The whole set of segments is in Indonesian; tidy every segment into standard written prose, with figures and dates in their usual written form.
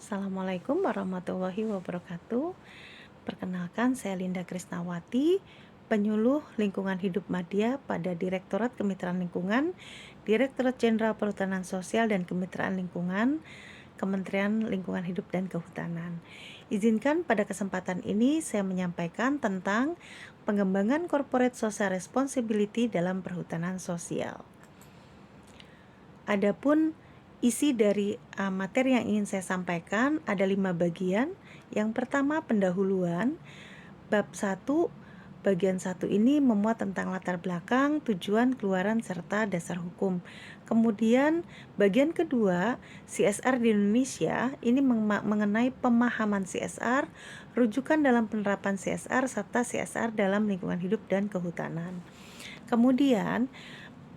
Assalamualaikum warahmatullahi wabarakatuh. Perkenalkan, saya Linda Krisnawati, penyuluh lingkungan hidup Madya pada Direktorat Kemitraan Lingkungan, Direktorat Jenderal Perhutanan Sosial dan Kemitraan Lingkungan, Kementerian Lingkungan Hidup dan Kehutanan. Izinkan pada kesempatan ini saya menyampaikan tentang pengembangan corporate social responsibility dalam perhutanan sosial. Adapun isi dari materi yang ingin saya sampaikan ada 5 bagian. Yang pertama, pendahuluan. Bab 1, bagian 1 ini memuat tentang latar belakang, tujuan, keluaran, serta dasar hukum. Kemudian bagian kedua, CSR di Indonesia, ini mengenai pemahaman CSR, rujukan dalam penerapan CSR, serta CSR dalam lingkungan hidup dan kehutanan. Kemudian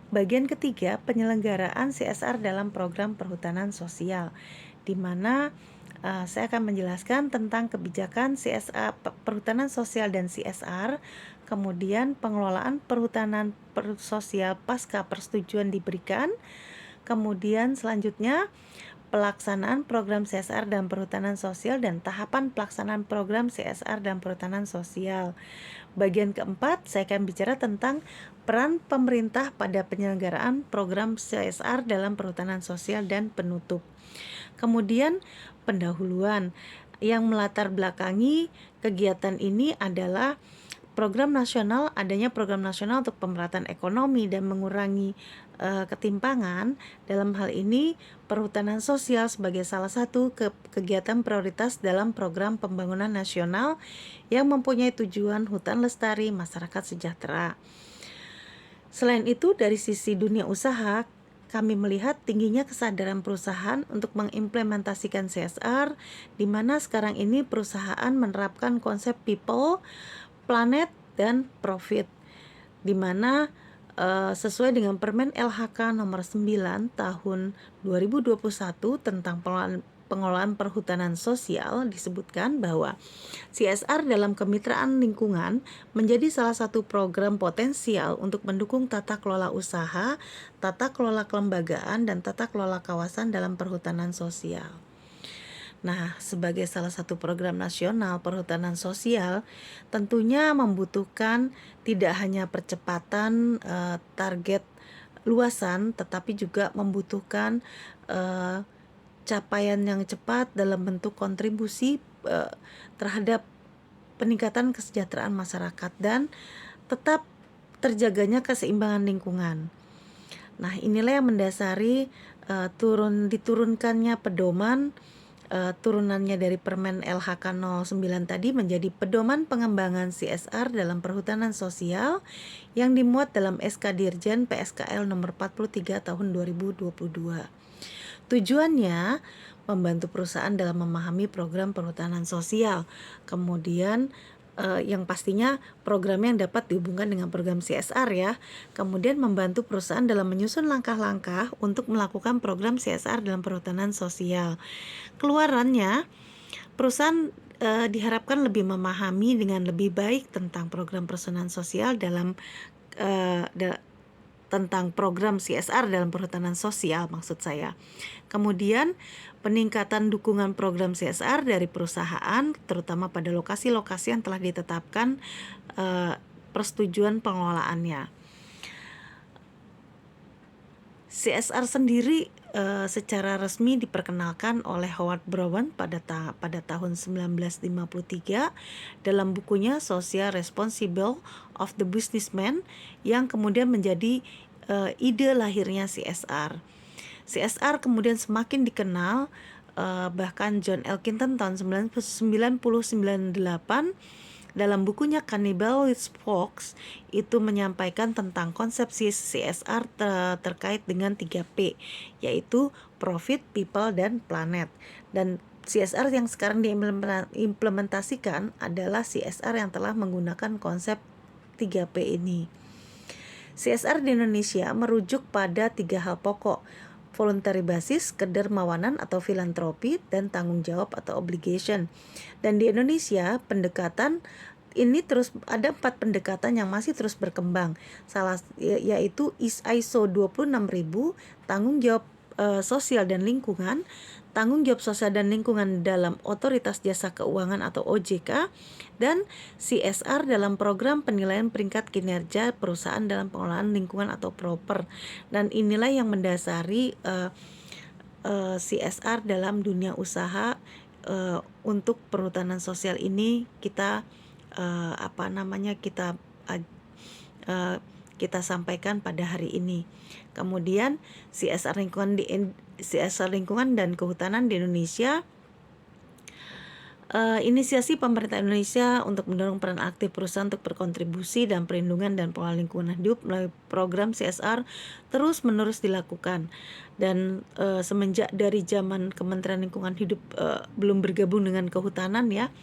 bagian ketiga, penyelenggaraan CSR dalam program perhutanan sosial, di mana saya akan menjelaskan tentang kebijakan CSR, perhutanan sosial dan CSR, kemudian pengelolaan perhutanan sosial pasca persetujuan diberikan, kemudian selanjutnya pelaksanaan program CSR dan perhutanan sosial dan tahapan pelaksanaan program CSR dan perhutanan sosial. Bagian keempat, saya akan bicara tentang peran pemerintah pada penyelenggaraan program CSR dalam perhutanan sosial dan penutup. Kemudian pendahuluan yang melatar belakangi kegiatan ini adalah adanya program nasional untuk pemerataan ekonomi dan mengurangi ketimpangan. Dalam hal ini perhutanan sosial sebagai salah satu kegiatan prioritas dalam program pembangunan nasional yang mempunyai tujuan hutan lestari, masyarakat sejahtera. Selain itu, dari sisi dunia usaha, kami melihat tingginya kesadaran perusahaan untuk mengimplementasikan CSR, di mana sekarang ini perusahaan menerapkan konsep people, planet, dan profit, di mana sesuai dengan Permen LHK nomor 9 tahun 2021 tentang pengelolaan perhutanan sosial disebutkan bahwa CSR dalam kemitraan lingkungan menjadi salah satu program potensial untuk mendukung tata kelola usaha, tata kelola kelembagaan, dan tata kelola kawasan dalam perhutanan sosial. Nah, sebagai salah satu program nasional perhutanan sosial, tentunya membutuhkan tidak hanya percepatan target luasan, tetapi juga membutuhkan capaian yang cepat dalam bentuk kontribusi terhadap peningkatan kesejahteraan masyarakat dan tetap terjaganya keseimbangan lingkungan. Nah, inilah yang mendasari diturunkannya pedoman turunannya dari Permen LHK 09 tadi menjadi pedoman pengembangan CSR dalam perhutanan sosial yang dimuat dalam SK Dirjen PSKL nomor 43 tahun 2022. Tujuannya membantu perusahaan dalam memahami program perhutanan sosial. Kemudian yang pastinya program yang dapat dihubungkan dengan program CSR ya. Kemudian membantu perusahaan dalam menyusun langkah-langkah untuk melakukan program CSR dalam perhutanan sosial. Keluarannya, perusahaan diharapkan lebih memahami dengan lebih baik tentang program perhutanan sosial tentang program CSR dalam perhutanan sosial maksud saya. Kemudian peningkatan dukungan program CSR dari perusahaan terutama pada lokasi-lokasi yang telah ditetapkan persetujuan pengelolaannya. CSR sendiri secara resmi diperkenalkan oleh Howard Brown pada tahun 1953 dalam bukunya Social Responsible of the Businessman yang kemudian menjadi ide lahirnya CSR. CSR kemudian semakin dikenal, bahkan John Elkington tahun 1998 dalam bukunya Cannibal with Forks itu menyampaikan tentang konsepsi CSR terkait dengan 3P, yaitu Profit, People, dan Planet. Dan CSR yang sekarang diimplementasikan adalah CSR yang telah menggunakan konsep 3P ini. CSR di Indonesia merujuk pada 3 hal pokok: voluntary basis, kedermawanan atau filantropi, dan tanggung jawab atau obligation. Dan di Indonesia pendekatan ini terus ada 4 pendekatan yang masih terus berkembang. Yaitu ISO 26000, tanggung jawab sosial dan lingkungan, tanggung jawab sosial dan lingkungan dalam Otoritas Jasa Keuangan atau OJK, dan CSR dalam program penilaian peringkat kinerja perusahaan dalam pengelolaan lingkungan atau PROPER. Dan inilah yang mendasari CSR dalam dunia usaha. Untuk perhutanan sosial ini kita kita sampaikan pada hari ini. Kemudian CSR lingkungan dan kehutanan di Indonesia. Inisiasi pemerintah Indonesia untuk mendorong peran aktif perusahaan untuk berkontribusi dalam perlindungan dan pengelolaan lingkungan hidup melalui program CSR terus-menerus dilakukan. Dan semenjak dari zaman Kementerian Lingkungan Hidup belum bergabung dengan kehutanan ya,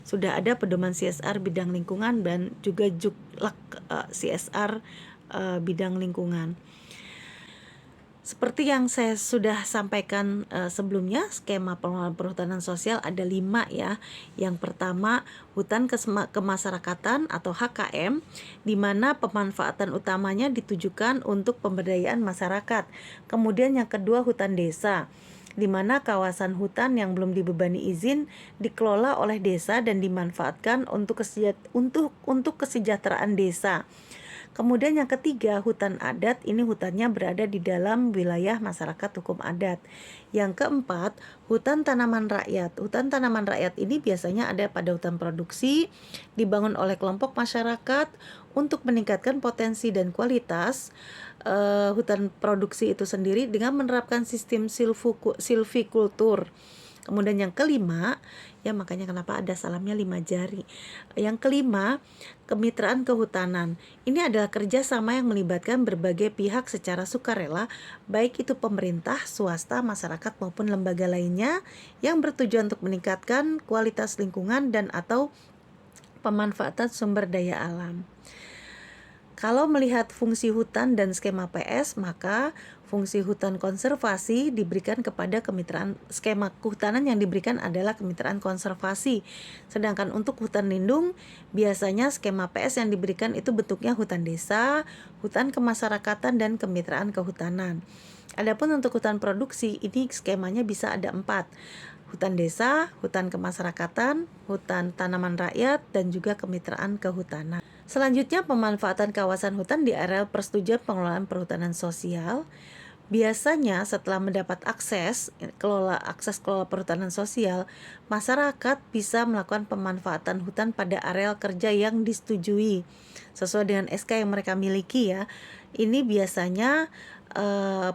sudah ada pedoman CSR bidang lingkungan dan juga Juklak CSR bidang lingkungan. Seperti yang saya sudah sampaikan sebelumnya, skema pengelolaan perhutanan sosial ada 5 ya. Yang pertama, hutan kemasyarakatan atau HKM, di mana pemanfaatan utamanya ditujukan untuk pemberdayaan masyarakat. Kemudian yang kedua, hutan desa, di mana kawasan hutan yang belum dibebani izin dikelola oleh desa dan dimanfaatkan untuk kesejahteraan desa. Kemudian yang ketiga, hutan adat, ini hutannya berada di dalam wilayah masyarakat hukum adat. Yang keempat, hutan tanaman rakyat. Hutan tanaman rakyat ini biasanya ada pada hutan produksi, dibangun oleh kelompok masyarakat untuk meningkatkan potensi dan kualitas hutan produksi itu sendiri dengan menerapkan sistem silvikultur. Kemudian yang kelima, ya makanya kenapa ada salamnya 5 jari. Yang kelima, kemitraan kehutanan. Ini adalah kerjasama yang melibatkan berbagai pihak secara sukarela, baik itu pemerintah, swasta, masyarakat maupun lembaga lainnya yang bertujuan untuk meningkatkan kualitas lingkungan dan atau pemanfaatan sumber daya alam. Kalau melihat fungsi hutan dan skema PS, maka fungsi hutan konservasi diberikan kepada kemitraan. Skema kehutanan yang diberikan adalah kemitraan konservasi. Sedangkan untuk hutan lindung, biasanya skema PS yang diberikan itu bentuknya hutan desa, hutan kemasyarakatan, dan kemitraan kehutanan. Adapun untuk hutan produksi, ini skemanya bisa ada 4. Hutan desa, hutan kemasyarakatan, hutan tanaman rakyat, dan juga kemitraan kehutanan. Selanjutnya, pemanfaatan kawasan hutan di areal persetujuan pengelolaan perhutanan sosial. Biasanya setelah mendapat akses kelola perhutanan sosial, masyarakat bisa melakukan pemanfaatan hutan pada areal kerja yang disetujui sesuai dengan SK yang mereka miliki ya. Ini biasanya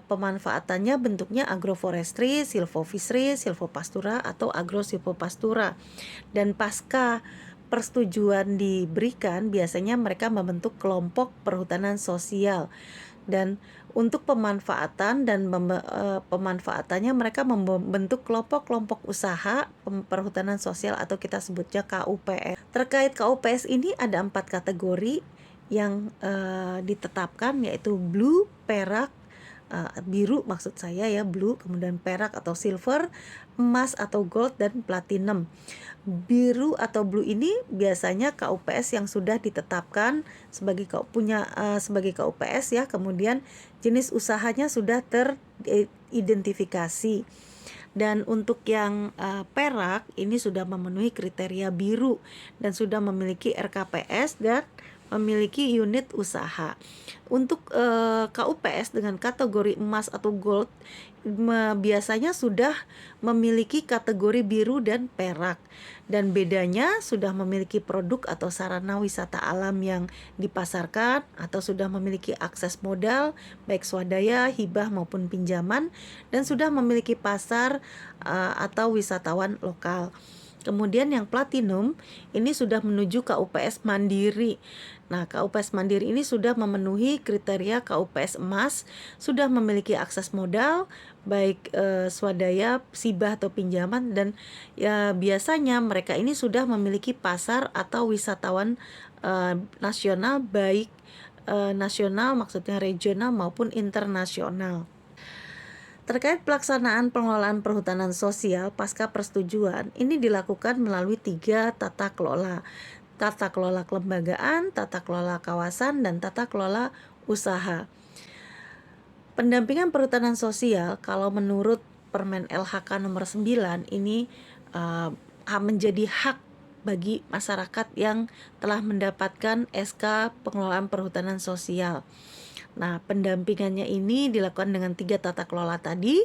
pemanfaatannya bentuknya agroforestry, silvofishery, silvopastura atau agrosilvopastura. Dan pasca persetujuan diberikan, biasanya mereka membentuk kelompok perhutanan sosial. Dan untuk pemanfaatan dan pemanfaatannya mereka membentuk kelompok-kelompok usaha perhutanan sosial atau kita sebutnya KUPS. Terkait KUPS ini ada 4 kategori yang ditetapkan, yaitu blue, perak, biru maksud saya ya, blue, kemudian perak atau silver, emas atau gold, dan platinum. Biru atau blue ini biasanya KUPS yang sudah ditetapkan sebagai sebagai KUPS ya, kemudian jenis usahanya sudah teridentifikasi. Dan untuk yang perak ini sudah memenuhi kriteria biru dan sudah memiliki RKPS dan memiliki unit usaha. Untuk KUPS dengan kategori emas atau gold biasanya sudah memiliki kategori biru dan perak, dan bedanya sudah memiliki produk atau sarana wisata alam yang dipasarkan atau sudah memiliki akses modal baik swadaya, hibah maupun pinjaman, dan sudah memiliki pasar atau wisatawan lokal. Kemudian yang platinum ini sudah menuju KUPS mandiri. Nah, KUPS mandiri ini sudah memenuhi kriteria KUPS emas, sudah memiliki akses modal baik swadaya, hibah atau pinjaman, dan ya biasanya mereka ini sudah memiliki pasar atau wisatawan nasional, baik nasional maksudnya regional maupun internasional. Terkait pelaksanaan pengelolaan perhutanan sosial pasca persetujuan, ini dilakukan melalui 3 tata kelola. Tata kelola kelembagaan, tata kelola kawasan, dan tata kelola usaha. Pendampingan perhutanan sosial kalau menurut Permen LHK nomor 9 ini menjadi hak bagi masyarakat yang telah mendapatkan SK pengelolaan perhutanan sosial. Nah, pendampingannya ini dilakukan dengan 3 tata kelola tadi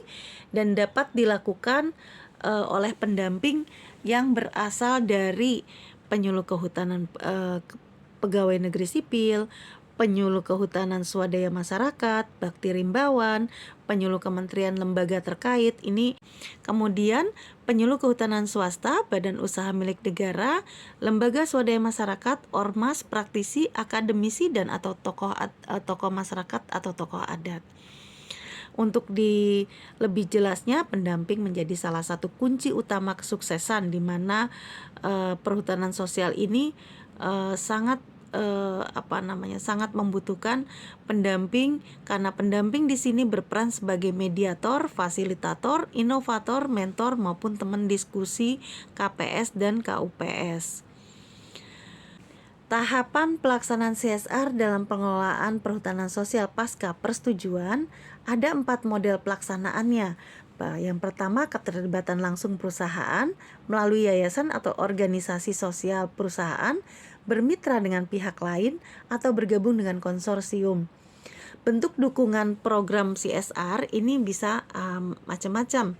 dan dapat dilakukan oleh pendamping yang berasal dari penyuluh kehutanan, pegawai negeri sipil, penyuluh kehutanan swadaya masyarakat, bakti rimbawan, penyuluh kementerian lembaga terkait ini, kemudian penyuluh kehutanan swasta, badan usaha milik negara, lembaga swadaya masyarakat, ormas, praktisi, akademisi, dan atau tokoh masyarakat atau tokoh adat. Untuk di lebih jelasnya, pendamping menjadi salah satu kunci utama kesuksesan di mana perhutanan sosial ini sangat sangat membutuhkan pendamping, karena pendamping di sini berperan sebagai mediator, fasilitator, inovator, mentor maupun teman diskusi KPS dan KUPS. Tahapan pelaksanaan CSR dalam pengelolaan perhutanan sosial pasca persetujuan ada 4 model pelaksanaannya. Yang pertama, keterlibatan langsung perusahaan melalui yayasan atau organisasi sosial perusahaan, bermitra dengan pihak lain, atau bergabung dengan konsorsium. Bentuk dukungan program CSR ini bisa macam-macam.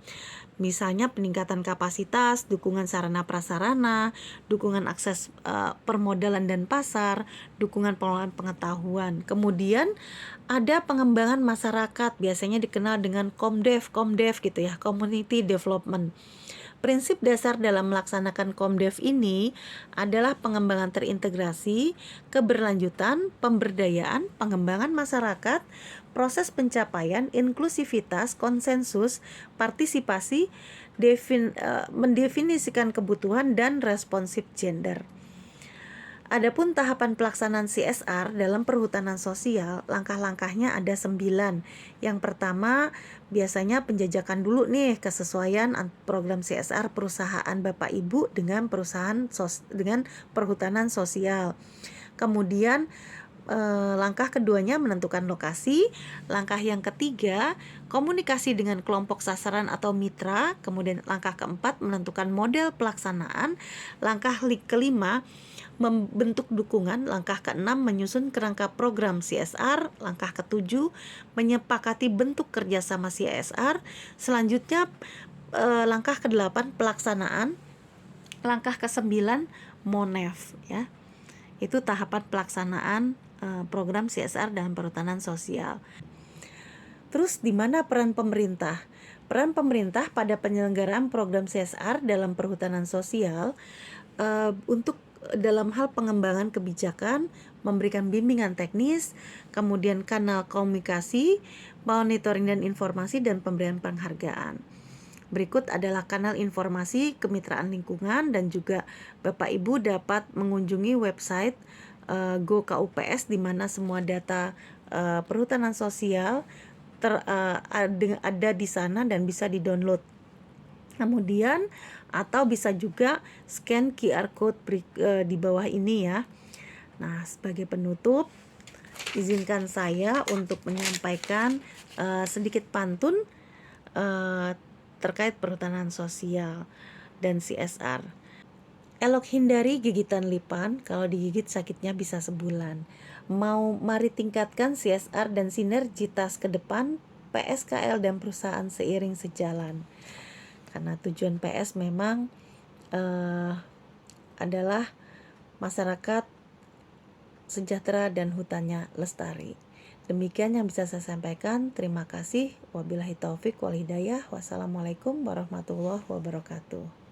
Misalnya peningkatan kapasitas, dukungan sarana prasarana, dukungan akses permodalan dan pasar, dukungan pengelolaan pengetahuan. Kemudian ada pengembangan masyarakat, biasanya dikenal dengan Komdev gitu ya, Community Development. Prinsip dasar dalam melaksanakan Komdev ini adalah pengembangan terintegrasi, keberlanjutan, pemberdayaan, pengembangan masyarakat, proses pencapaian, inklusivitas, konsensus, partisipasi, mendefinisikan kebutuhan, dan responsif gender. Adapun tahapan pelaksanaan CSR dalam perhutanan sosial, langkah-langkahnya ada 9. Yang pertama, biasanya penjajakan dulu nih kesesuaian program CSR perusahaan Bapak Ibu dengan dengan perhutanan sosial. Kemudian langkah keduanya menentukan lokasi. Langkah yang ketiga, komunikasi dengan kelompok sasaran atau mitra. Kemudian langkah keempat, menentukan model pelaksanaan. Langkah kelima, membentuk dukungan. Langkah keenam, menyusun kerangka program CSR. Langkah ketujuh, menyepakati bentuk kerjasama CSR. Selanjutnya langkah kedelapan, pelaksanaan. Langkah kesembilan, MONEF ya. Itu tahapan pelaksanaan program CSR dalam perhutanan sosial. Terus di mana peran pemerintah? Peran pemerintah pada penyelenggaraan program CSR dalam perhutanan sosial untuk dalam hal pengembangan kebijakan, memberikan bimbingan teknis, kemudian kanal komunikasi, monitoring dan informasi, dan pemberian penghargaan. Berikut adalah kanal informasi kemitraan lingkungan, dan juga Bapak Ibu dapat mengunjungi website Go KUPS di mana semua data perhutanan sosial ada di sana dan bisa di-download. Kemudian atau bisa juga scan QR code di bawah ini ya. Nah, sebagai penutup, izinkan saya untuk menyampaikan sedikit pantun terkait perhutanan sosial dan CSR. Elok hindari gigitan lipan, kalau digigit sakitnya bisa sebulan. Mari tingkatkan CSR dan sinergitas ke depan, PSKL dan perusahaan seiring sejalan. Karena tujuan PS memang adalah masyarakat sejahtera dan hutannya lestari. Demikian yang bisa saya sampaikan. Terima kasih. Wabillahi taufik wal hidayah. Wassalamualaikum warahmatullahi wabarakatuh.